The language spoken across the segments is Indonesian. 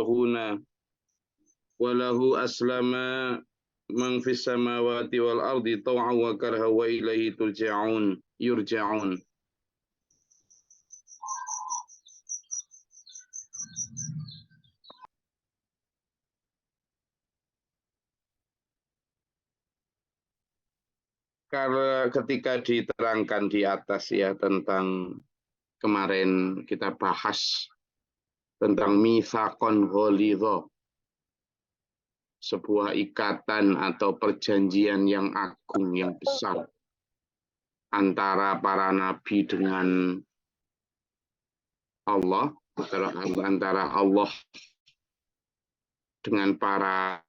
yabghuna walahu aslama man fis samawati wal ardi taw'an wa karha wa ilaihi yurja'un. Karena ketika diterangkan di atas ya tentang kemarin kita bahas tentang mitsaqon ghalidha, sebuah ikatan atau perjanjian yang agung, yang besar antara para nabi dengan Allah, antara Allah dengan para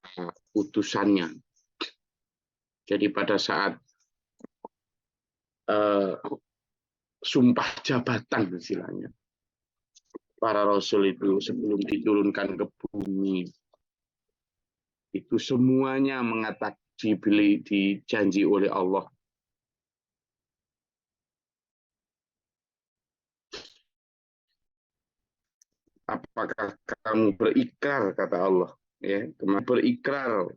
utusannya. Jadi pada saat sumpah jabatan istilahnya, para rasul itu sebelum diturunkan ke bumi, itu semuanya mengatakan dijanji oleh Allah. Apakah kamu berikrar, kata Allah, ya, kamu berikrar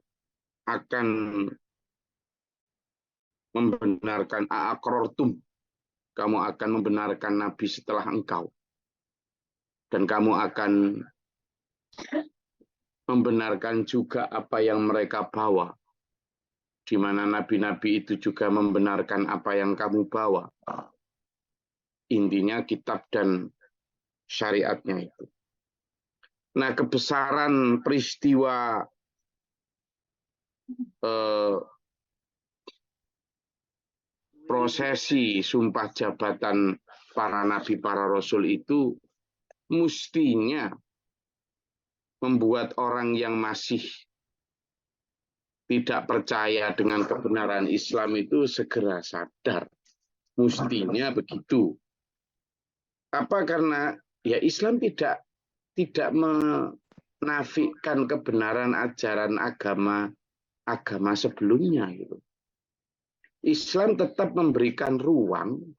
akan membenarkan aqrartum, kamu akan membenarkan nabi setelah engkau, dan kamu akan membenarkan juga apa yang mereka bawa, di mana nabi-nabi itu juga membenarkan apa yang kamu bawa. Intinya kitab dan syariatnya itu. Nah, kebesaran peristiwa prosesi sumpah jabatan para nabi, para rasul itu mestinya membuat orang yang masih tidak percaya dengan kebenaran Islam itu segera sadar. Mestinya begitu. Apa? Karena ya Islam tidak menafikan kebenaran ajaran agama sebelumnya gitu. Islam tetap memberikan ruang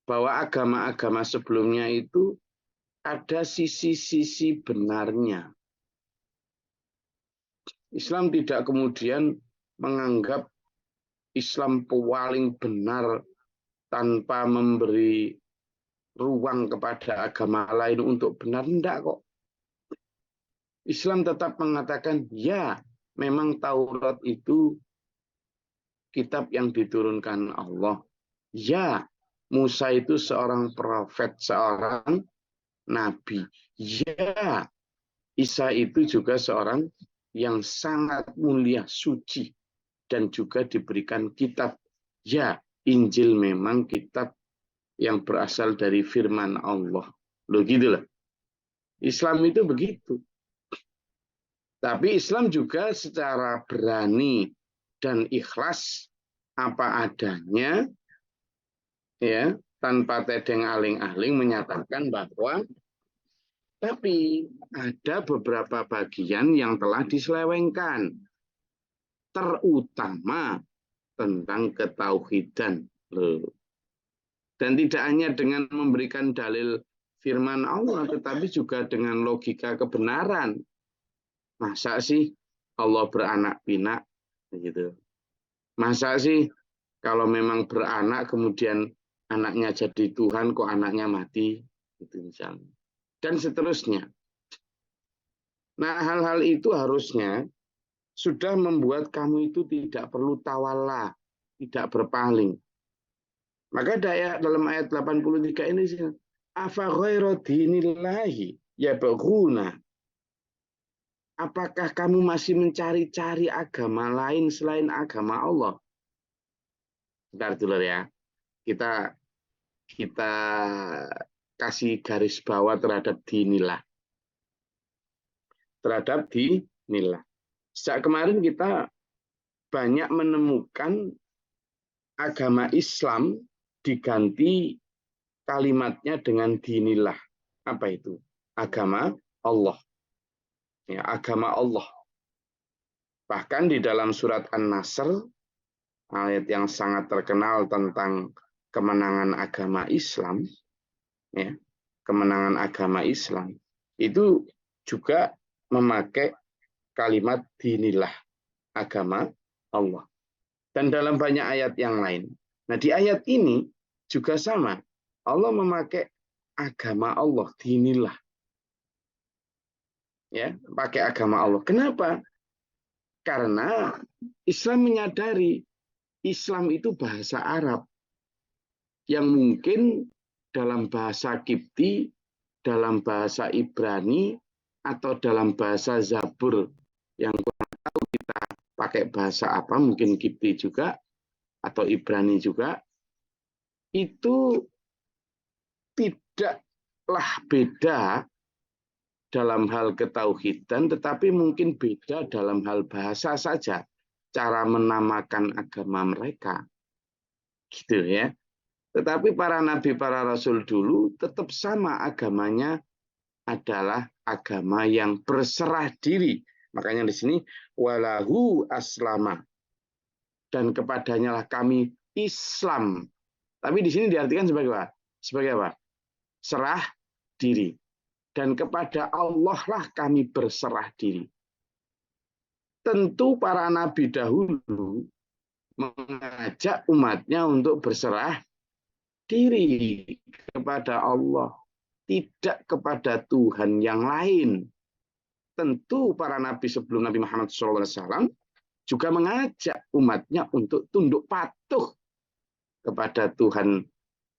bahwa agama-agama sebelumnya itu ada sisi-sisi benarnya. Islam tidak kemudian menganggap Islam paling benar tanpa memberi ruang kepada agama lain untuk benar. Tidak kok. Islam tetap mengatakan, ya memang Taurat itu kitab yang diturunkan Allah. Ya, Musa itu seorang prophet, seorang nabi. Ya, Isa itu juga seorang yang sangat mulia, suci, dan juga diberikan kitab. Ya, Injil memang kitab yang berasal dari firman Allah. Loh gitulah. Islam itu begitu. Tapi Islam juga secara berani dan ikhlas apa adanya, ya, tanpa tedeng aling-aling menyatakan bahwa tapi ada beberapa bagian yang telah diselewengkan, terutama tentang ketauhidan. Dan tidak hanya dengan memberikan dalil firman Allah, tetapi juga dengan logika kebenaran. Masa sih Allah beranak pinak? Gitu. Masa sih kalau memang beranak kemudian anaknya jadi Tuhan, kok anaknya mati? Gitu misalnya. Dan seterusnya. Nah, hal-hal itu harusnya sudah membuat kamu itu tidak perlu tawalla, tidak berpaling. Maka dalam ayat 83 ini, afa ghairu dinillahi yabghuna. Apakah kamu masih mencari-cari agama lain selain agama Allah? Bentar dulu ya. Kita kasih garis bawah terhadap dinillah. Terhadap dinillah. Sejak kemarin kita banyak menemukan agama Islam diganti kalimatnya dengan dinillah. Apa itu? Agama Allah. Ya, agama Allah. Bahkan di dalam surat An-Nasr, ayat yang sangat terkenal tentang kemenangan agama Islam, ya, kemenangan agama Islam, itu juga memakai kalimat dinillah, agama Allah. Dan dalam banyak ayat yang lain. Nah, di ayat ini juga sama. Allah memakai agama Allah, dinillah. Ya, pakai agama Allah. Kenapa? Karena Islam menyadari Islam itu bahasa Arab yang mungkin dalam bahasa Kipti, dalam bahasa Ibrani, atau dalam bahasa Zabur yang kurang tahu kita pakai bahasa apa, mungkin Kipti juga atau Ibrani juga, itu tidaklah beda dalam hal ketauhidan, tetapi mungkin beda dalam hal bahasa saja, cara menamakan agama mereka, gitu ya. Tetapi para nabi, para rasul dulu tetap sama agamanya adalah agama yang berserah diri. Makanya di sini walahu aslama, dan kepadanya lah kami Islam. Tapi di sini diartikan sebagai apa? Sebagai apa? Serah diri. Dan kepada Allah lah kami berserah diri. Tentu para nabi dahulu mengajak umatnya untuk berserah diri kepada Allah, tidak kepada Tuhan yang lain. Tentu para nabi sebelum Nabi Muhammad SAW juga mengajak umatnya untuk tunduk patuh kepada Tuhan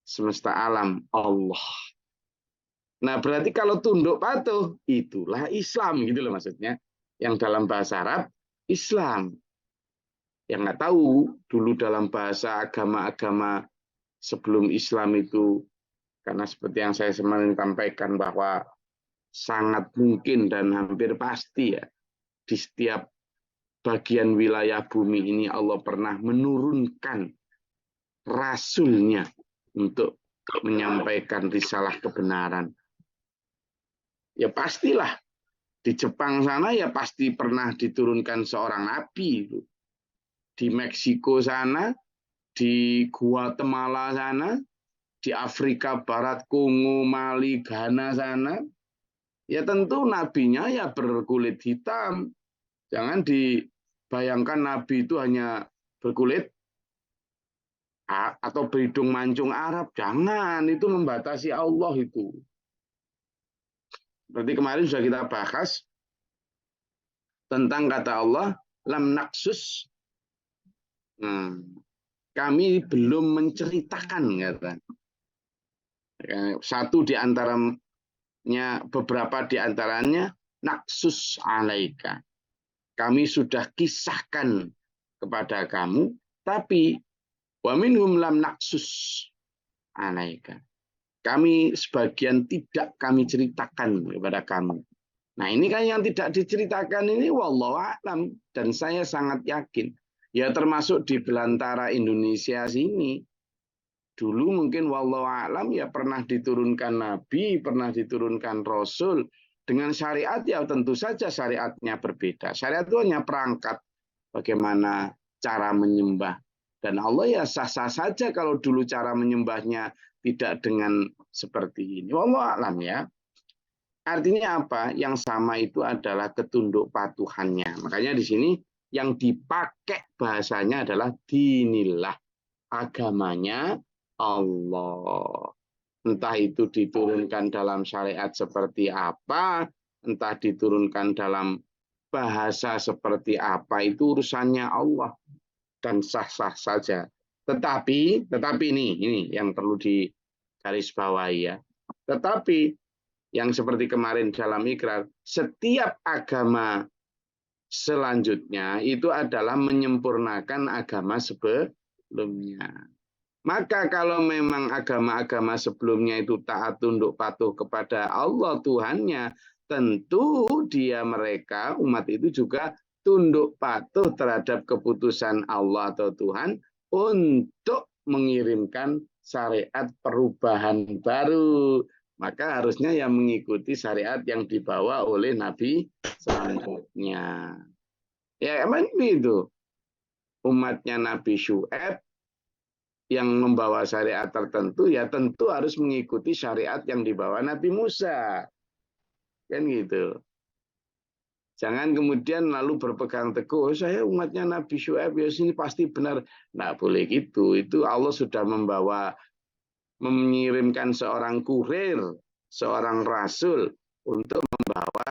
semesta alam, Allah. Nah, berarti kalau tunduk patuh, itulah Islam, gitu loh maksudnya. Yang dalam bahasa Arab, Islam. Yang nggak tahu, dulu dalam bahasa agama-agama sebelum Islam itu, karena seperti yang saya semakin sampaikan bahwa sangat mungkin dan hampir pasti ya, di setiap bagian wilayah bumi ini Allah pernah menurunkan rasulnya untuk menyampaikan risalah kebenaran. Ya pastilah di Jepang sana ya pasti pernah diturunkan seorang nabi. Di Meksiko sana, di Guatemala sana, di Afrika Barat, Kongo, Mali, Ghana sana, ya tentu nabinya ya berkulit hitam. Jangan dibayangkan nabi itu hanya berkulit atau berhidung mancung Arab. Jangan, itu membatasi Allah itu. Berarti kemarin sudah kita bahas tentang kata Allah, lam naksus. Kami belum menceritakan, kata. Satu di antaranya, beberapa di antaranya, naksus alaika. Kami sudah kisahkan kepada kamu, tapi wa minhum lam naksus alaika. Kami sebagian tidak kami ceritakan kepada kamu. Nah, ini kan yang tidak diceritakan ini wallahu a'lam, dan saya sangat yakin ya termasuk di belantara Indonesia sini. Dulu mungkin wallahu a'lam ya pernah diturunkan nabi, pernah diturunkan rasul dengan syariat ya tentu saja syariatnya berbeda. Syariat itu hanya perangkat bagaimana cara menyembah. Dan Allah ya sah-sah saja kalau dulu cara menyembahnya tidak dengan seperti ini. Wallahu a'lam ya. Artinya apa? Yang sama itu adalah ketunduk patuhannya. Makanya di sini yang dipakai bahasanya adalah dinillah, agamanya Allah. Entah itu diturunkan dalam syariat seperti apa, entah diturunkan dalam bahasa seperti apa, itu urusannya Allah dan sah-sah saja. Tetapi ini yang perlu digarisbawahi ya. Tetapi yang seperti kemarin dalam ikrar, setiap agama selanjutnya itu adalah menyempurnakan agama sebelumnya. Maka kalau memang agama-agama sebelumnya itu taat tunduk patuh kepada Allah Tuhannya, tentu mereka umat itu juga tunduk patuh terhadap keputusan Allah atau Tuhan untuk mengirimkan syariat perubahan baru. Maka harusnya yang mengikuti syariat yang dibawa oleh Nabi selanjutnya. Ya emang itu. Umatnya Nabi Syu'aib yang membawa syariat tertentu, ya tentu harus mengikuti syariat yang dibawa Nabi Musa. Kan gitu. Jangan kemudian lalu berpegang teguh, saya umatnya Nabi Syuaib, ya sini pasti benar. Nggak boleh gitu. Itu Allah sudah mengirimkan seorang kurir, seorang rasul untuk membawa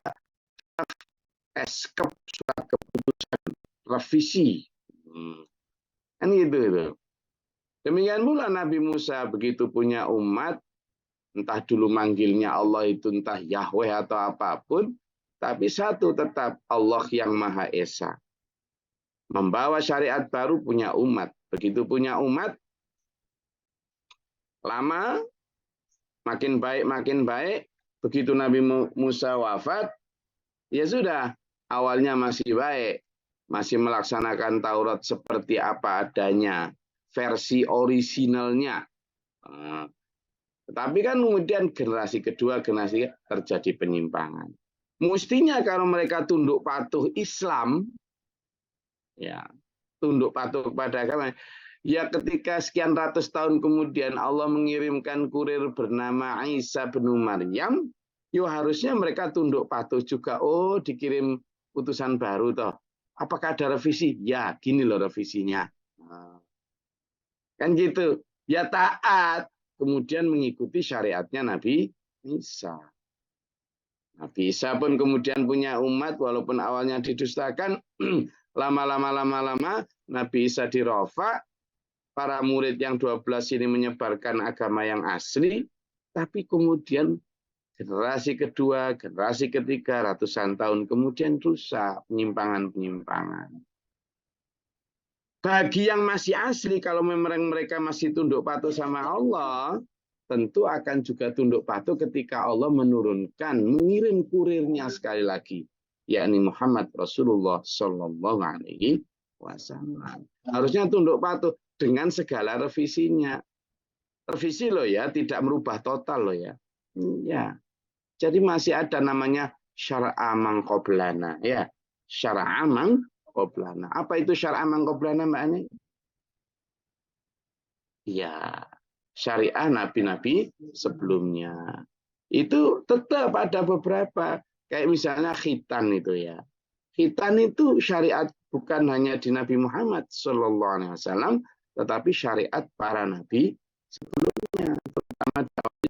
eskep, surat keputusan, revisi. Kan gitu itu. Demikian pula Nabi Musa begitu punya umat, entah dulu manggilnya Allah itu entah Yahweh atau apapun, tapi satu tetap Allah yang Maha Esa. Membawa syariat baru punya umat. Begitu punya umat, lama, makin baik. Begitu Nabi Musa wafat, ya sudah, awalnya masih baik. Masih melaksanakan Taurat seperti apa adanya. Versi orisinalnya. Tetapi kan kemudian generasi kedua, generasi terjadi penyimpangan. Mestinya kalau mereka tunduk patuh Islam, ya tunduk patuh kepada agama, ya ketika sekian ratus tahun kemudian Allah mengirimkan kurir bernama Isa bin Maryam, yo harusnya mereka tunduk patuh juga. Oh, dikirim utusan baru toh. Apakah ada revisi? Ya, gini loh revisinya. Kan gitu. Ya taat. Kemudian mengikuti syariatnya Nabi Isa. Nabi Isa pun kemudian punya umat, walaupun awalnya didustakan, lama-lama Nabi Isa dirofa, para murid yang 12 ini menyebarkan agama yang asli, tapi kemudian generasi kedua, generasi ketiga, ratusan tahun kemudian rusak, penyimpangan-penyimpangan. Bagi yang masih asli, kalau memang mereka masih tunduk patuh sama Allah, tentu akan juga tunduk patuh ketika Allah mengirim kurirnya sekali lagi, yakni Muhammad Rasulullah Shallallahu Alaihi Wasallam. Harusnya tunduk patuh dengan segala revisinya. Revisi loh ya, tidak merubah total loh ya. Ya, jadi masih ada namanya syara'a man qablana ya. Syara'a man qablana. Apa itu syara'a man qablana Mbak Ani? Ya, syariah nabi-nabi sebelumnya. Itu tetap ada beberapa. Kayak misalnya khitan itu ya. Khitan itu syariat bukan hanya di Nabi Muhammad SAW, tetapi syariat para nabi sebelumnya, terutama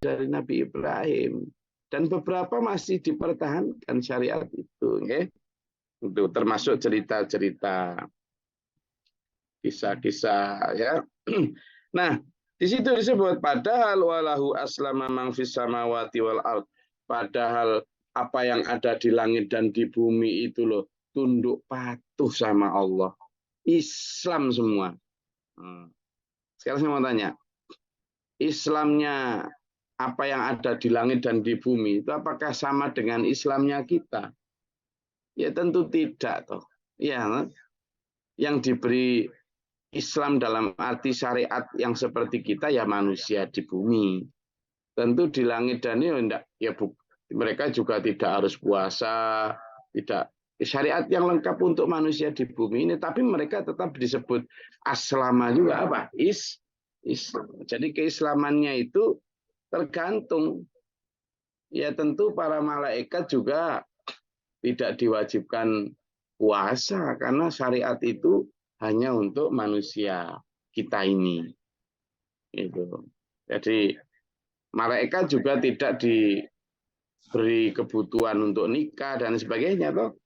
dari Nabi Ibrahim. Dan beberapa masih dipertahankan syariat itu. Okay? Itu termasuk cerita-cerita, kisah-kisah ya. Nah, di situ disebut padahal walahu aslama man fis samawati wal ard. Padahal apa yang ada di langit dan di bumi itu loh tunduk patuh sama Allah. Islam semua. Sekarang saya mau tanya, Islamnya apa yang ada di langit dan di bumi itu apakah sama dengan Islamnya kita? Ya tentu tidak toh. Ya, yang diberi Islam dalam arti syariat yang seperti kita ya manusia di bumi. Tentu di langit dan ini enggak, ya mereka juga tidak harus puasa, tidak syariat yang lengkap untuk manusia di bumi ini, tapi mereka tetap disebut aslama juga apa? Islam. Jadi keislamannya itu tergantung. Ya tentu para malaikat juga tidak diwajibkan puasa karena syariat itu hanya untuk manusia kita ini. Itu. Jadi malaikat juga tidak diberi kebutuhan untuk nikah dan sebagainya toh,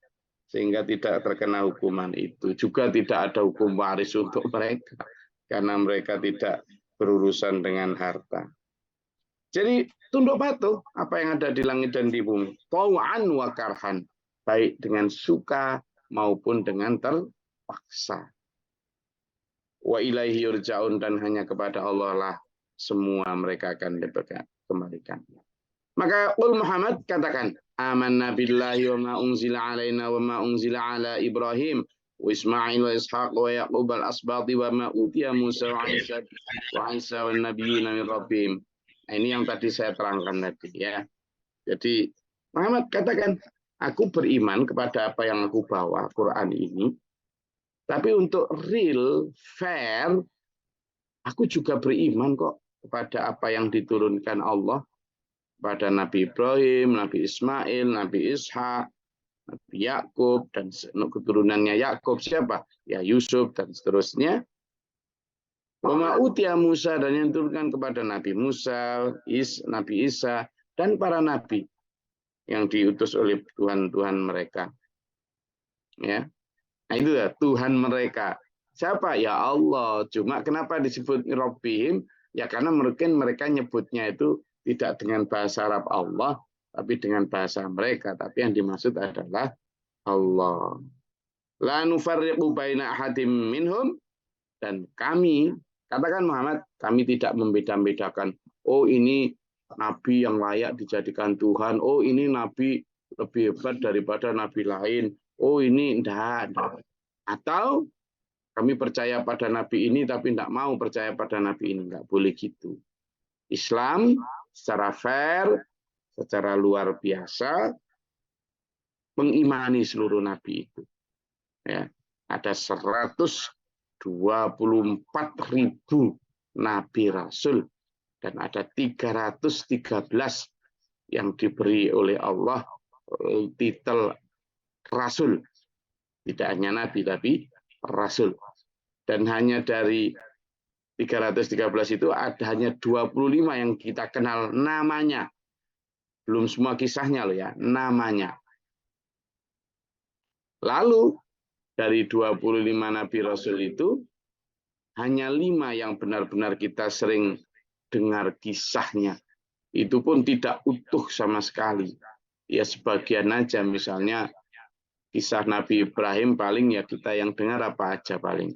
sehingga tidak terkena hukuman itu. Juga tidak ada hukum waris untuk mereka karena mereka tidak berurusan dengan harta. Jadi tunduk patuh apa yang ada di langit dan di bumi. Tau'an wa karhan, baik dengan suka maupun dengan terpaksa. Wa ilaihi yurja'un, dan hanya kepada Allah lah semua mereka akan dikembalikan. Maka qul Muhammad katakan, amanna billahi wa ma unzila alaina wa ma unzila ala Ibrahim wa Ismail wa Ishaq wa Yaqub al-asbati wa ma utiya Musa wa Isa wa nabiyyuna min rabbihim. Nah, ini yang tadi saya terangkan tadi ya. Jadi Muhammad katakan, aku beriman kepada apa yang aku bawa, Quran ini. Tapi untuk real, fair, aku juga beriman kok kepada apa yang diturunkan Allah pada Nabi Ibrahim, Nabi Ismail, Nabi Ishak, Nabi Yakub dan keturunannya Yakub siapa? Ya Yusuf dan seterusnya. Wa utia Musa dan yang diturunkan kepada Nabi Musa, Nabi Isa dan para nabi yang diutus oleh Tuhan mereka. Ya. Nah itu ya Tuhan mereka. Siapa? Ya Allah. Cuma kenapa disebut Rabbihim? Ya karena mungkin mereka nyebutnya itu tidak dengan bahasa Arab Allah, tapi dengan bahasa mereka. Tapi yang dimaksud adalah Allah. La nufarriqu baina ahadim minhum, dan kami, katakan Muhammad, kami tidak membeda-bedakan. Oh ini nabi yang layak dijadikan Tuhan. Oh ini nabi lebih hebat daripada nabi lain. Oh ini enggak. Atau kami percaya pada nabi ini tapi tidak mau percaya pada nabi ini. Enggak boleh gitu. Islam secara fair, secara luar biasa mengimani seluruh nabi itu. Ya, ada 124.000 nabi rasul dan ada 313 yang diberi oleh Allah titel rasul. Tidak hanya nabi tapi rasul. Dan hanya dari 313 itu ada hanya 25 yang kita kenal namanya. Belum semua kisahnya loh ya, namanya. Lalu dari 25 nabi rasul itu hanya 5 yang benar-benar kita sering dengar kisahnya. Itu pun tidak utuh sama sekali. Ya sebagian aja, misalnya kisah Nabi Ibrahim paling ya kita yang dengar apa aja paling.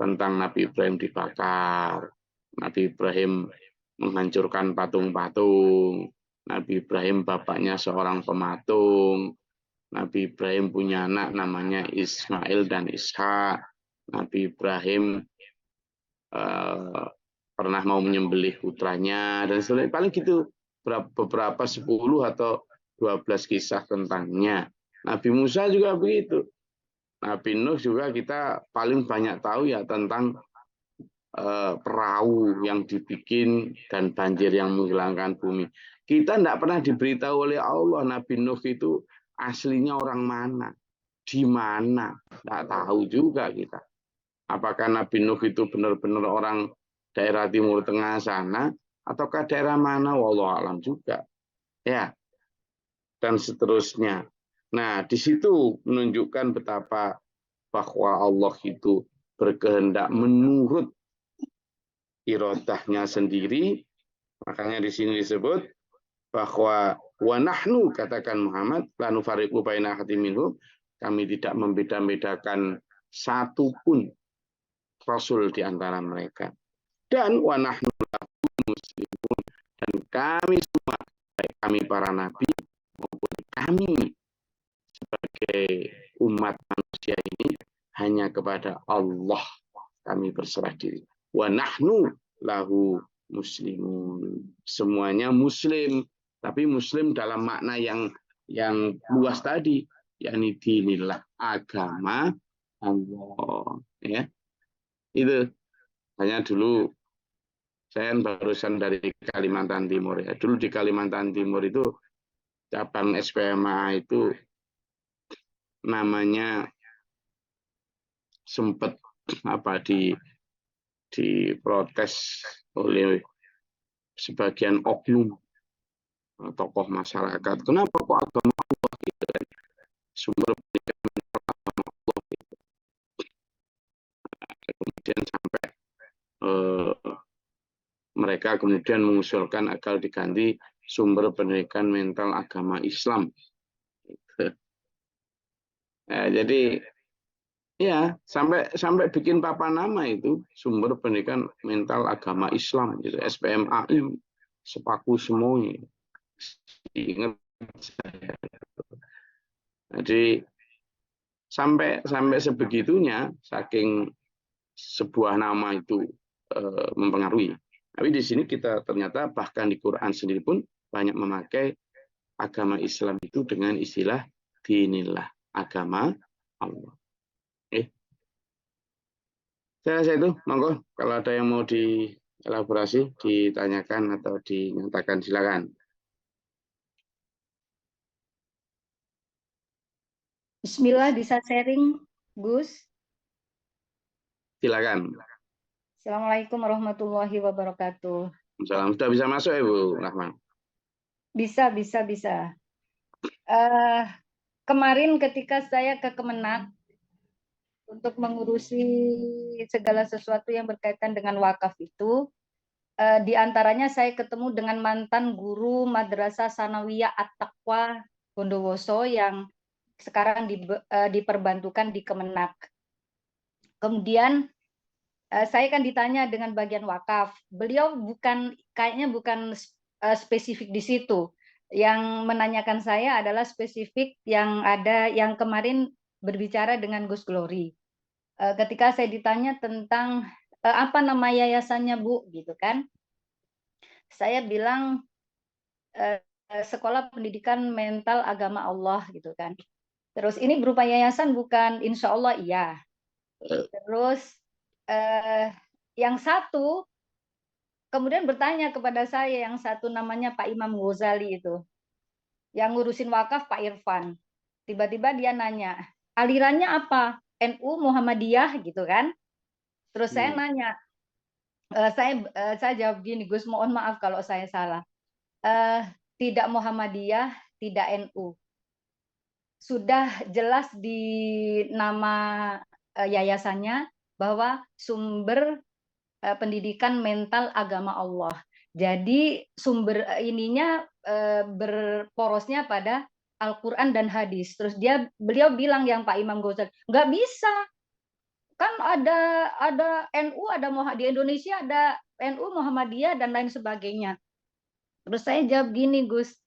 Tentang Nabi Ibrahim dibakar, Nabi Ibrahim menghancurkan patung-patung, Nabi Ibrahim bapaknya seorang pematung, Nabi Ibrahim punya anak namanya Ismail dan Ishak, Nabi Ibrahim pernah mau menyembelih putranya, dan sebagainya. Paling gitu beberapa 10 atau 12 kisah tentangnya. Nabi Musa juga begitu. Nabi Nuh juga kita paling banyak tahu ya tentang perahu yang dibikin dan banjir yang menghilangkan bumi. Kita tidak pernah diberitahu oleh Allah Nabi Nuh itu aslinya orang mana, di mana, tidak tahu juga kita. Apakah Nabi Nuh itu benar-benar orang daerah Timur Tengah sana, ataukah daerah mana? Wallahu alam juga. Ya, dan seterusnya. Nah, di situ menunjukkan betapa bahwa Allah itu berkehendak menurut irodahnya sendiri. Makanya di sini disebut bahwa wa nahnu, katakan Muhammad, la nufariqu baina ahadin minhum, kami tidak membeda-bedakan satu pun rasul di antara mereka. Dan wa nahnu muslimun, dan kami semua, baik kami para nabi maupun kami sebagai umat manusia ini hanya kepada Allah kami berserah diri. Wa nahnu lahu muslimun. Semuanya muslim, tapi muslim dalam makna yang luas tadi, yakni dinillah, agama Allah. Ya, itu hanya dulu saya barusan dari Kalimantan Timur ya. Dulu di Kalimantan Timur itu cabang SPMA itu namanya sempat diprotes oleh sebagian oknum tokoh masyarakat. Kenapa kok agama Allah gitu kan? Sumber pendidikan agama Allah gitu. Kemudian sampai mereka kemudian mengusulkan agar diganti sumber pendidikan mental agama Islam. Nah, jadi ya sampai bikin papan nama itu sumber pendidikan mental agama Islam gitu, SPMAI, sepaku semuanya. Ingat saya. Jadi sampai sebegitunya saking sebuah nama itu mempengaruhi. Tapi di sini kita ternyata bahkan di Quran sendiri pun banyak memakai agama Islam itu dengan istilah dinillah, agama Allah. Saya rasa itu, monggo kalau ada yang mau dielaborasi, ditanyakan atau dinyatakan silakan. Bismillah, bisa sharing, Gus? Silakan. Assalamualaikum warahmatullahi wabarakatuh. Salam. Sudah bisa masuk ya Bu Rahman? Bisa, bisa, bisa. Eh, Kemarin ketika saya ke Kemenak untuk mengurusi segala sesuatu yang berkaitan dengan wakaf itu, di antaranya saya ketemu dengan mantan guru Madrasah Sanawiyah At-Taqwa Bondowoso yang sekarang diperbantukan di Kemenak. Kemudian saya kan ditanya dengan bagian wakaf. Beliau kayaknya bukan spesifik di situ. Yang menanyakan saya adalah spesifik yang kemarin berbicara dengan Gus Glory. Ketika saya ditanya tentang apa nama yayasannya Bu, gitu kan? Saya bilang Sekolah Pendidikan Mental Agama Allah, gitu kan. Terus ini berupa yayasan bukan? Insya Allah iya. Terus eh, yang satu kemudian bertanya kepada saya, yang satu namanya Pak Imam Ghazali itu, yang ngurusin wakaf Pak Irfan. Tiba-tiba dia nanya, alirannya apa? NU Muhammadiyah gitu kan? Terus saya nanya, saya jawab gini, Gus, mohon maaf kalau saya salah. Eh, Tidak Muhammadiyah, tidak NU. Sudah jelas di nama yayasannya bahwa sumber pendidikan mental agama Allah. Jadi sumber ininya berporosnya pada Al-Quran dan hadis. Terus beliau bilang yang Pak Imam Ghazali, nggak bisa, kan ada NU, di Indonesia ada NU Muhammadiyah dan lain sebagainya. Terus saya jawab gini, Gus,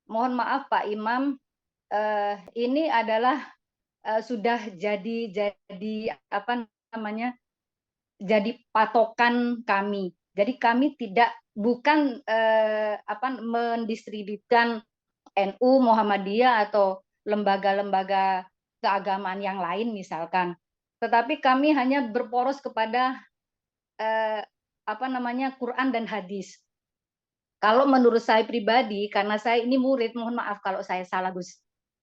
mohon maaf Pak Imam, ini adalah sudah jadi apa namanya, jadi patokan kami. Jadi kami bukan mendiskreditkan NU, Muhammadiyah atau lembaga-lembaga keagamaan yang lain misalkan. Tetapi kami hanya berporos kepada Quran dan hadis. Kalau menurut saya pribadi, karena saya ini murid, mohon maaf kalau saya salah, Gus.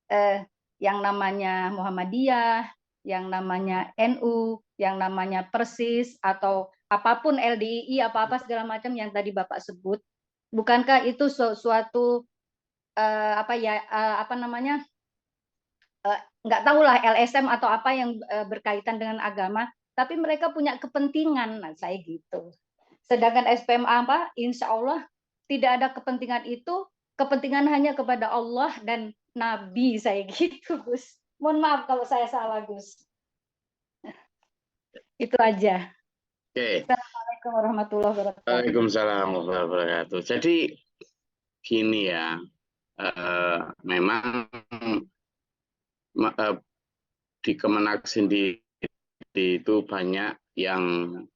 Eh, yang namanya Muhammadiyah, yang namanya NU, yang namanya Persis, atau apapun LDII, apa-apa segala macam yang tadi Bapak sebut, bukankah itu suatu nggak tahulah LSM atau apa yang berkaitan dengan agama, tapi mereka punya kepentingan, nah, saya gitu. Sedangkan SPMA apa, insya Allah tidak ada kepentingan itu, kepentingan hanya kepada Allah dan Nabi, saya gitu, Gus. Mohon maaf kalau saya salah, Gus. Itu aja. Oke. Assalamualaikum warahmatullahi wabarakatuh. Waalaikumsalam warahmatullahi wabarakatuh. Jadi gini ya, memang eh, di Kemenak sendiri itu banyak yang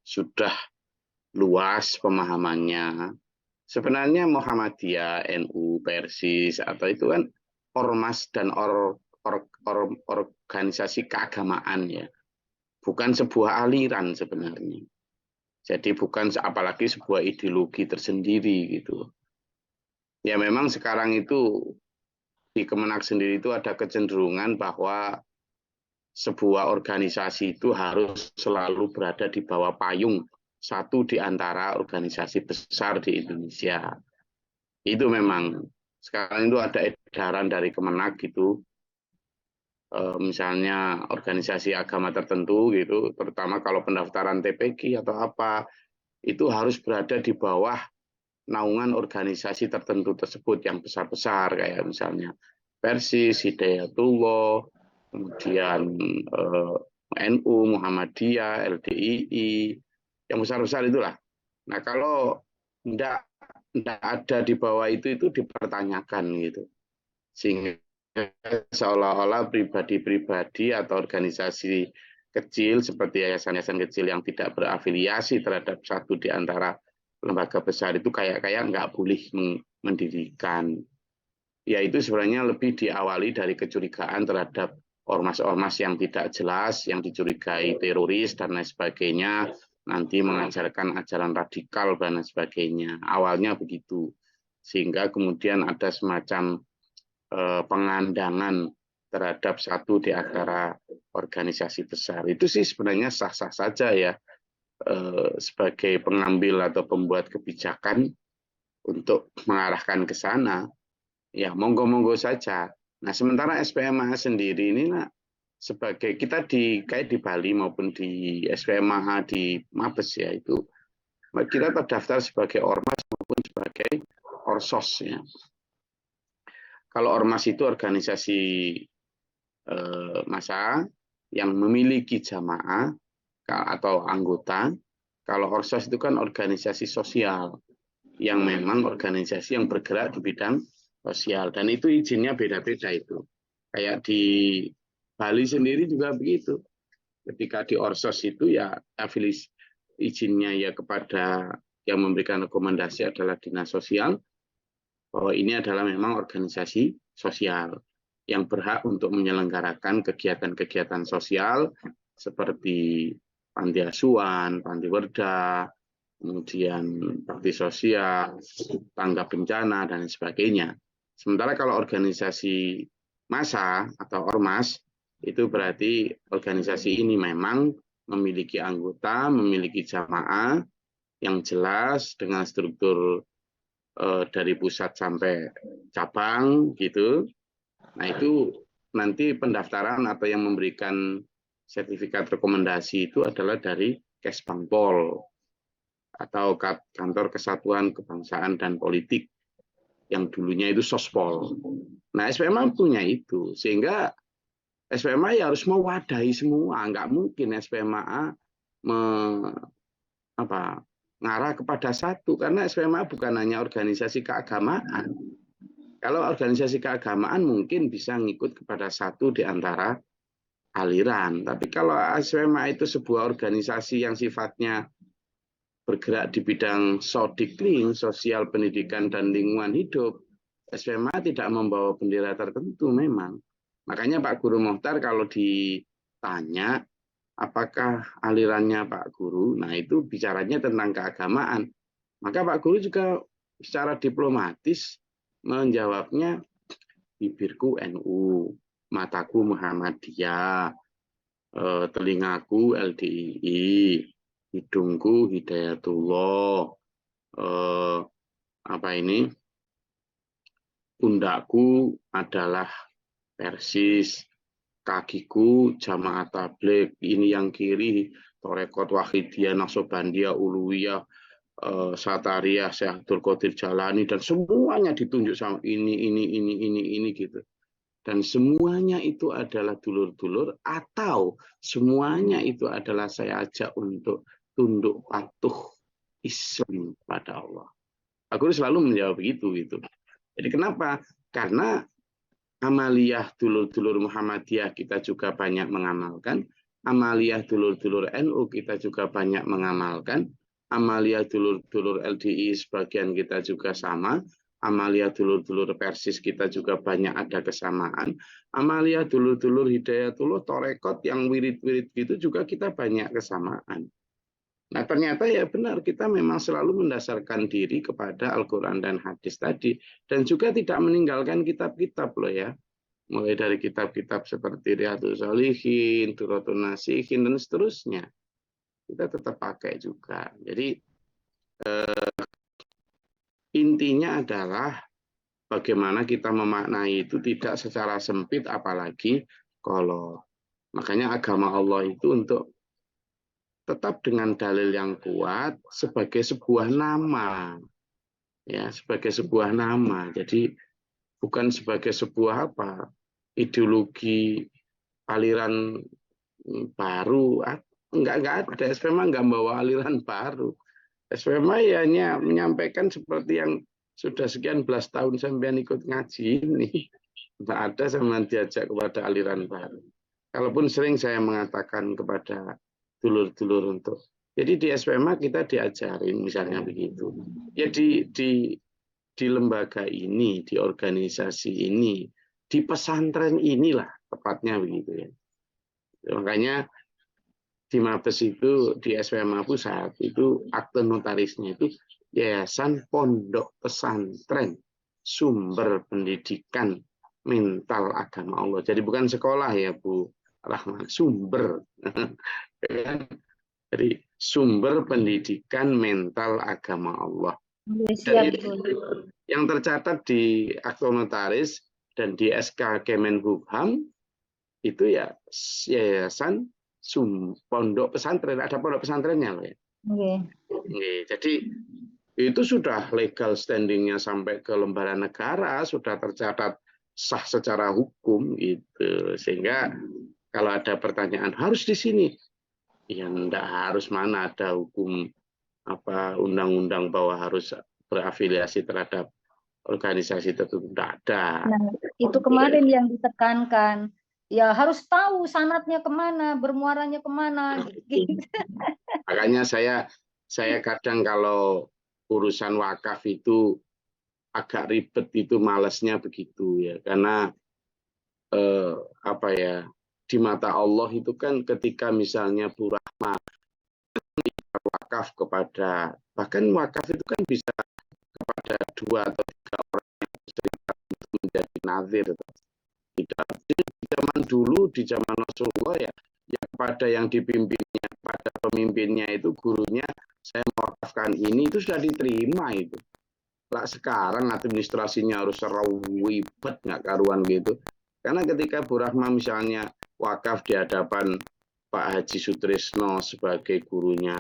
sudah luas pemahamannya. Sebenarnya Muhammadiyah, NU, Persis, atau itu kan ormas dan organisasi keagamaan ya, bukan sebuah aliran sebenarnya. Jadi bukan apalagi sebuah ideologi tersendiri gitu. Ya memang sekarang itu di Kemenak sendiri itu ada kecenderungan bahwa sebuah organisasi itu harus selalu berada di bawah payung satu di antara organisasi besar di Indonesia. Itu memang sekarang itu ada edaran dari Kemenak gitu, misalnya organisasi agama tertentu gitu, terutama kalau pendaftaran TPQ atau apa, itu harus berada di bawah naungan organisasi tertentu tersebut yang besar-besar kayak misalnya Persis, Hidayatullah, kemudian NU, Muhammadiyah, LDII, yang besar-besar itulah. Nah kalau tidak ada di bawah itu dipertanyakan gitu, sehingga seolah-olah pribadi-pribadi atau organisasi kecil seperti yayasan-yayasan kecil yang tidak berafiliasi terhadap satu di antara lembaga besar itu kayak nggak boleh mendirikan. Ya itu sebenarnya lebih diawali dari kecurigaan terhadap ormas-ormas yang tidak jelas, yang dicurigai teroris dan lain sebagainya, nanti mengajarkan ajaran radikal dan lain sebagainya. Awalnya begitu. Sehingga kemudian ada semacam pengandangan terhadap satu di antara organisasi besar. Itu sih sebenarnya sah-sah saja ya, sebagai pengambil atau pembuat kebijakan untuk mengarahkan ke sana. Ya, monggo-monggo saja. Nah, sementara SPMA sendiri ini sebagai kita kayak di Bali maupun di SPMA di Mabes ya, itu kita terdaftar sebagai ormas maupun sebagai orsos ya. Kalau ormas itu organisasi massa yang memiliki jamaah atau anggota. Kalau orsos itu kan organisasi sosial yang memang organisasi yang bergerak di bidang sosial, dan itu izinnya beda-beda itu. Kayak di Bali sendiri juga begitu. Ketika di orsos itu ya izinnya ya kepada yang memberikan rekomendasi adalah dinas sosial, bahwa ini adalah memang organisasi sosial yang berhak untuk menyelenggarakan kegiatan-kegiatan sosial seperti panti asuhan, panti werda, kemudian bakti sosial, tanggap bencana, dan sebagainya. Sementara kalau organisasi massa atau ormas, itu berarti organisasi ini memang memiliki anggota, memiliki jamaah yang jelas dengan struktur dari pusat sampai cabang gitu. Nah, itu nanti pendaftaran atau yang memberikan sertifikat rekomendasi itu adalah dari Kesbangpol atau Kantor Kesatuan Kebangsaan dan Politik yang dulunya itu Sospol. Nah, SPMA punya itu, sehingga SPMA ya harus mewadahi semua. Nggak mungkin SPMA ngarah kepada satu, karena SPMA bukan hanya organisasi keagamaan. Kalau organisasi keagamaan mungkin bisa ngikut kepada satu di antara aliran. Tapi kalau SPMA itu sebuah organisasi yang sifatnya bergerak di bidang sodikling, sosial, pendidikan, dan lingkungan hidup, SPMA tidak membawa bendera tertentu memang. Makanya Pak Guru Mohtar kalau ditanya apakah alirannya Pak Guru, nah itu bicaranya tentang keagamaan. Maka Pak Guru juga secara diplomatis menjawabnya, bibirku NU, mataku Muhammadiyah, telingaku LDII, hidungku Hidayatullah, pundakku adalah Persis, kakiku Jamaah Tabligh, ini yang kiri Torekot Wahidiyah, Naksobandiyah, Uluwiyah, Satariyah, Syekh Abdul Qadir Jalani, dan semuanya ditunjuk sama ini gitu. Dan semuanya itu adalah dulur-dulur, atau semuanya itu adalah saya ajak untuk tunduk patuh Islam pada Allah. Aku selalu menjawab begitu gitu. Jadi kenapa? Karena amaliyah dulur-dulur Muhammadiyah kita juga banyak mengamalkan, amaliyah dulur-dulur NU kita juga banyak mengamalkan, amaliyah dulur-dulur LDI sebagian kita juga sama, amaliyah dulur-dulur Persis kita juga banyak ada kesamaan, amaliyah dulur-dulur Hidayatullah, Torekot yang wirid-wirid gitu juga kita banyak kesamaan. Nah, ternyata ya benar, kita memang selalu mendasarkan diri kepada Al-Quran dan hadis tadi, dan juga tidak meninggalkan kitab-kitab loh ya, mulai dari kitab-kitab seperti Riyadhus Shalihin, Durratun Nasihin, dan seterusnya, kita tetap pakai juga. Jadi intinya adalah bagaimana kita memaknai itu tidak secara sempit, apalagi kalau makanya agama Allah itu untuk tetap dengan dalil yang kuat sebagai sebuah nama, ya, sebagai sebuah nama. Jadi bukan sebagai sebuah ideologi aliran baru. Enggak ada. SPMA enggak membawa aliran baru. SPMA ya hanya menyampaikan seperti yang sudah sekian belas tahun sampean ikut ngaji ini. Enggak ada sama diajak kepada aliran baru. Kalaupun sering saya mengatakan kepada dulur-dulur untuk, jadi di SPMA kita diajarin misalnya begitu. Ya di lembaga ini, di organisasi ini, di pesantren inilah tepatnya begitu ya. Makanya di Mabes itu, di SPMA Pusat itu akte notarisnya itu Yayasan Pondok Pesantren Sumber Pendidikan mental agama Allah. Jadi bukan sekolah ya Bu Rahman, sumber. Jadi sumber pendidikan mental agama Allah. Dan Siap, itu Gus. yang tercatat di Akta Notaris dan di SK Kemenkumham itu ya yayasan pondok pesantren, ada pondok pesantrennya loh ya. Jadi itu sudah legal standingnya sampai ke lembaga negara, sudah tercatat sah secara hukum itu. Sehingga kalau ada pertanyaan harus di sini, ya enggak harus, mana ada hukum apa undang-undang bahwa harus berafiliasi terhadap organisasi tertentu, tidak ada. Nah, itu kemarin yang ditekankan. Ya harus tahu sanatnya kemana, bermuaranya kemana. Gitu. Makanya saya kadang kalau urusan wakaf itu agak ribet, itu malesnya begitu ya, karena apa ya, di mata Allah itu kan ketika misalnya Bu Rahma wakaf kepada, bahkan wakaf itu kan bisa kepada 2 atau 3 orang yang bercerita untuk menjadi nazir. Tidak, di zaman dulu, di zaman Rasulullah ya, yang pada yang dipimpinnya, pada pemimpinnya itu gurunya, saya mewakafkan ini, itu sudah diterima itu. Lah sekarang administrasinya harus ribet nggak karuan gitu. Karena ketika Bu Rahma misalnya wakaf di hadapan Pak Haji Sutrisno sebagai gurunya,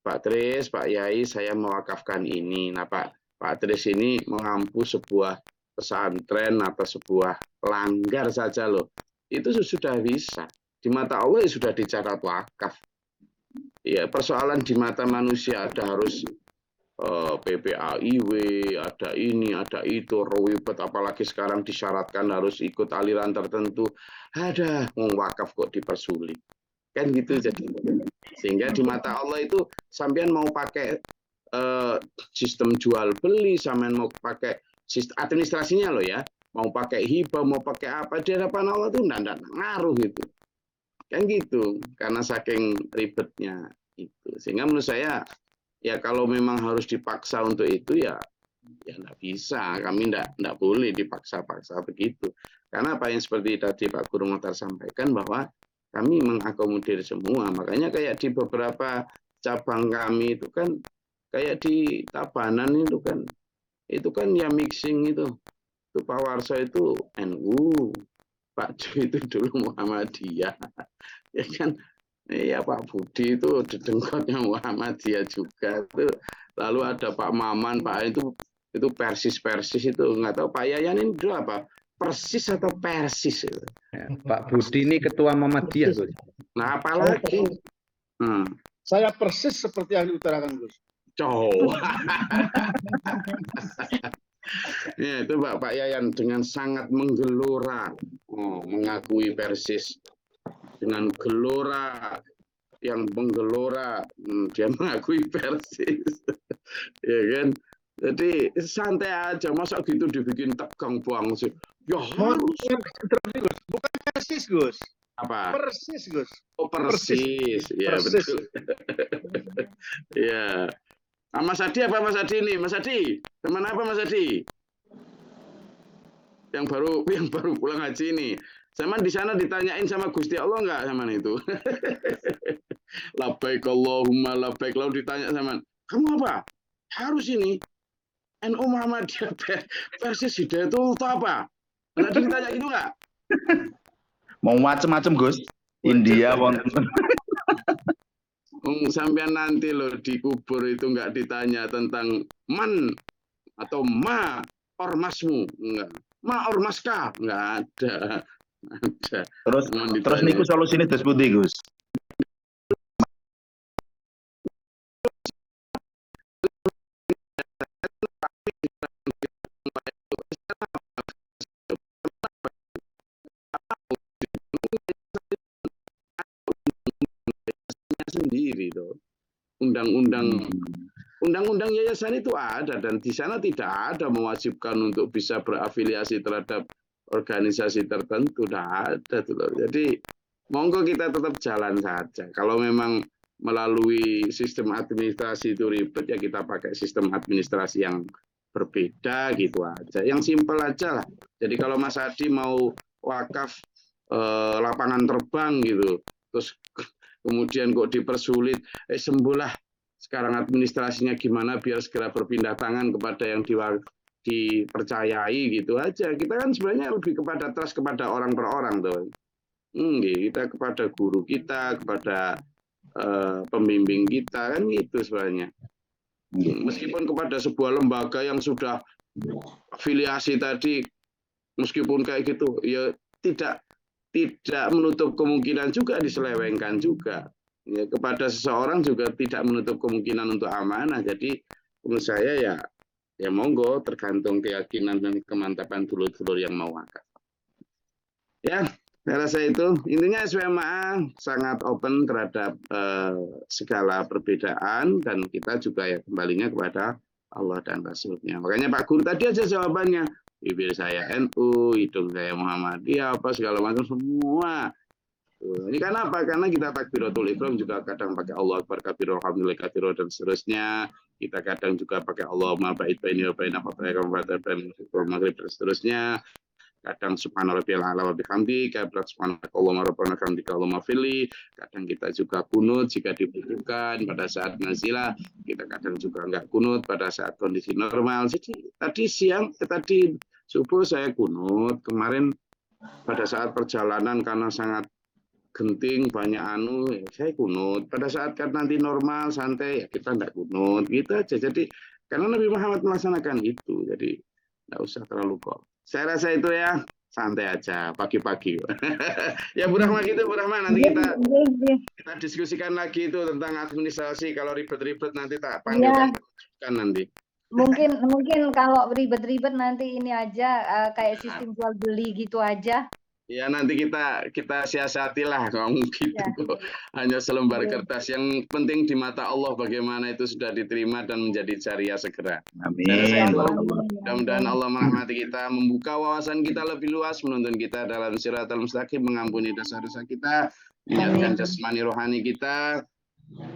Pak Tris, Pak Yai, saya mewakafkan ini. Nah Pak Tris ini mengampu sebuah pesantren atau sebuah langgar saja loh, itu sudah bisa. Di mata Allah ya sudah dicatat wakaf. Ya persoalan di mata manusia ada harus PPAIW, ada ini, ada itu, ribet, apalagi sekarang disyaratkan harus ikut aliran tertentu. Ada, mau wakaf kok dipersulit. Kan gitu jadi. Sehingga di mata Allah itu sampean mau pakai sistem jual beli, sampean mau pakai sistem administrasinya loh ya, mau pakai hibah, mau pakai apa, di hadapan Allah tuh enggak ngaruh gitu. Kan gitu, karena saking ribetnya itu. Sehingga menurut saya ya kalau memang harus dipaksa untuk itu ya enggak bisa, kami enggak boleh dipaksa-paksa begitu. Karena apa yang seperti tadi Pak Guru Mokhtar sampaikan bahwa kami mengakomodir semua. Makanya kayak di beberapa cabang kami itu kan kayak di Tabanan itu kan ya mixing itu. Itu Pak Warso itu NU, Pak Jo itu dulu Muhammadiyah. Ya kan, ya Pak Budi itu dedengkotnya Muhammadiyah juga. Itu lalu ada Pak Maman, Pak itu Persis itu nggak tahu Pak Yayan ini dulu apa? Persis atau Persis itu. Ya, Pak Budi ini ketua Muhammadiyah, Gus. Nah, apalagi saya persis seperti yang diutarakan Gus. Ya, itu Pak Yayan dengan sangat menggelora, mengakui Persis dengan gelora yang menggelora, dia mengakui Persis, ya kan? Jadi santai aja, masa gitu dibikin tegang buang sih? Ya harus. Bukan Persis Gus. Apa? Persis Gus. Oh Persis, ya Persis. betul. Ya. Nah, Mas Adi apa Mas Adi ini? Mas Adi, kemana apa Mas Adi? Yang baru pulang haji ini. Zaman di sana ditanyain sama Gusti Allah nggak zaman itu? Labbaik Allahumma labbaik. Lalu ditanya sama, kamu apa? Harus ini. NU Muhammadiyah Persis Hidayatul apa? Nggak ditanya itu nggak? Mau macem-macem Gus. India wonten. Sampai nanti loh di kubur itu nggak ditanya tentang man atau ma ormasmu, enggak. Ma ormaska, enggak ada. Terus niku solusinya terus putih Gus. Sendiri tuh. Undang-undang yayasan itu ada dan di sana tidak ada mewajibkan untuk bisa berafiliasi terhadap organisasi tertentu, tidak ada tuh. Jadi monggo kita tetap jalan saja. Kalau memang melalui sistem administrasi itu ribet ya kita pakai sistem administrasi yang berbeda gitu aja. Yang simpel aja lah. Jadi kalau Mas Adi mau wakaf lapangan terbang gitu, terus kemudian kok dipersulit, sembuhlah sekarang administrasinya gimana biar segera berpindah tangan kepada yang dipercayai gitu aja. Kita kan sebenarnya lebih kepada trust kepada orang per orang tuh. Kita kepada guru kita, kepada pembimbing kita kan gitu sebenarnya. Meskipun kepada sebuah lembaga yang sudah afiliasi tadi, meskipun kayak gitu, ya tidak menutup kemungkinan juga diselewengkan juga. Ya, kepada seseorang juga tidak menutup kemungkinan untuk amanah. Jadi menurut saya ya monggo, tergantung keyakinan dan kemantapan dulur-dulur yang mau wakaf. Ya, saya rasa itu intinya SWMA sangat open terhadap segala perbedaan, dan kita juga ya kembalinya kepada Allah dan Rasulnya. Makanya Pak Guru tadi aja jawabannya, bibir saya NU, hidung saya Muhammadiyah, apa segala macam semua. Ini karena apa? Karena kita takbiratul ihram juga kadang pakai Allah Akbar kabir alhamdulillah katsir dan seterusnya. Kita kadang juga pakai Allahumma ba'id baini wa baina khataayakum wa maghrib dan seterusnya. Kadang subhanarabbiyal a'la wa bihamdi, kadang subhanakallahumma rabbana hamdika Allahumma fili. Kadang kita juga kunut jika dibutuhkan pada saat nazilah. Kita kadang juga enggak kunut pada saat kondisi normal. Jadi tadi subuh saya kunut, kemarin pada saat perjalanan karena sangat genting banyak ya saya kunut. Pada saat kan nanti normal santai ya kita enggak kunut gitu aja. Jadi karena Nabi Muhammad melaksanakan itu, jadi enggak usah terlalu kok. Saya rasa itu ya santai aja pagi-pagi. Ya Bu Rahma gitu, Bu Rahma, nanti kita diskusikan lagi itu tentang administrasi. Kalau ribet-ribet nanti tak panggil kan nanti. Mungkin kalau ribet-ribet nanti ini aja kayak sistem jual beli gitu aja. Ya nanti kita siasatilah kalau gitu. Ya. Hanya selembar kertas. Yang penting di mata Allah bagaimana itu sudah diterima dan menjadi jariah segera. Amin. Mudah-mudahan Allah merahmati kita, membuka wawasan kita lebih luas, menuntun kita dalam siratal mustaqim, mengampuni dosa-dosa kita, menyehatkan jasmani rohani kita,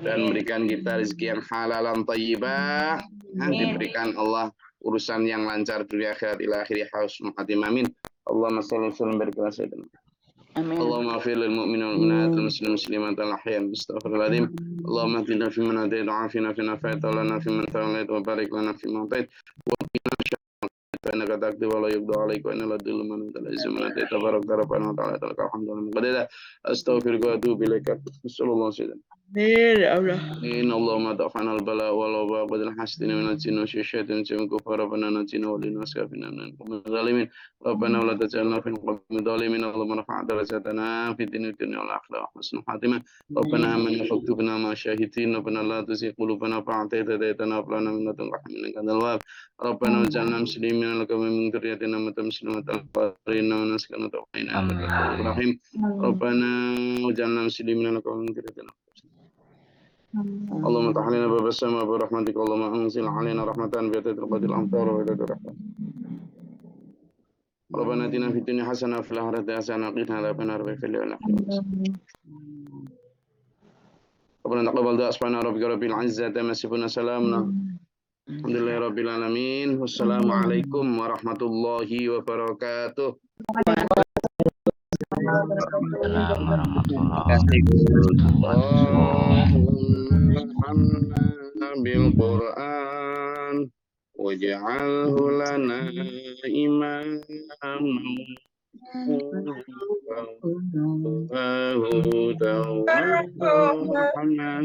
dan memberikan kita rezeki yang halalan thayyibah, dan diberikan Allah urusan yang lancar dunia akhirat ila akhiri husnul khatimah. Amin. Allahumma shalli wa sallim barik ala sayyidina. Amin. Allahumma ighfir lil mu'minina wal mu'minat wal muslimin muslimat al ahya astaghfirullahaladzim. Allahumma hdina fi man hadayt wa afina fi man afayt wa lana fi man tawallayt wa barik lana fi ma atait wa qina syarra innaka taqdi wa la yuqda alayka wa innaka la man ta'izzu man atayt tabarakta rabbana wa ta'ala alhamdulillah qadada astaghfiruka wa atubu ilaika. Sallallahu alaihi wasallam. Amin ya Allah. Inna Allahumma da'fana al-bala wal wabaa wa al-hasidina min al-jinni wa syaitan wa kufara rabbana najina wa lina askafina min al-zalimin rabbana wa la taj'alna fi al-qawmi dhalimin Allahumma rafa'na darajatana fi dunya wal akhirah wa husnul khatimah rabbana amanna faktubna ma syahidin rabbana la tuzigh qulubana ba'da idh hadaytana wa hab lana min ladunka rahmatan innaka antal wahhab rabbana waj'alna muslimin laka wa min dhurriyyatina ummatan muslimatan qina wa naskana tawqina rahim rabbana waj'alna muslimin laka wa min dhurriyyatina Allahumma tahlina bab as-sama bi rahmatika Allahumma anzil alaina rahmatan bi tadriqatil amtar wa idatir rahmat. Rabbana atina fid dunya hasanah wa fil akhirati hasanah wa qina adzabannar wa fil yawmil akhir. Rabbana taqabbal du'a subhana rabbika rabbil izzati amma yasifun salamun alhamdulillahi rabbil alamin. Wassalamualaikum warahmatullahi wabarakatuh. Bil Quran waj'alhu lana imamam wa hudan wa